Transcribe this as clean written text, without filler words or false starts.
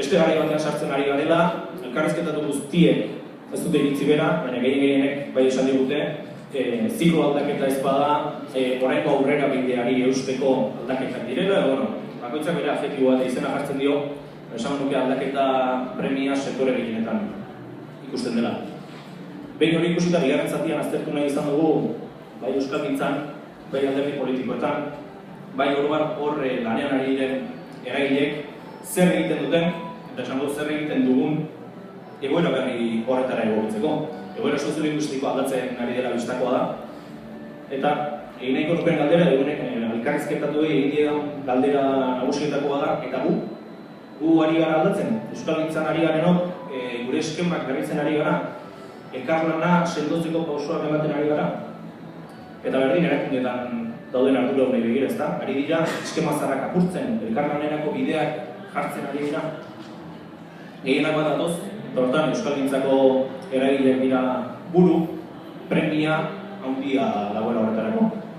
beste garai batean sartzen ari garela, elkarrizketatu guztiek ez dute iritzi bera, baina gehienek bai esan digute, ziklo aldaketa ez bada, oraingo aurrera bideari eusteko aldaketak direla, bakoitzak bere adjektiboa eta izena jartzen dio, esan nuke aldaketa premia sektore gehienetan ikusten dela. Behin hori ikusita bigarren zatian aztertu nahi izan dugu, bai euskalgintzan, bai alderdi politikoetan, bai orduan hor lanean ari diren eragileek zer egiten duten, eta esango zer egiten dugun egoera berri horretara egokitzeko. Egoera soziolinguistiko aldatzen ari dela bistakoa da. Eta egin nahiko nukeen galdera, egunek elkarrizketatu egin diedan galdera nagusietakoa da, eta gu ari gara aldatzen. Euskalgintzan ari garenok, gure eskemak berritzen ari gara, elkarlana sendotzeko pausoak ematen ari gara. Eta berdin erakundeetan dauden ardura honei begira, ezta? Ari dira, eskema zarrak apurtzen, elkarlanerako bideak jartzen ari dira. Gehienak bat datoz, eta hortan euskalgintzako eragileak dira buru, premia handia dagoela horretarako.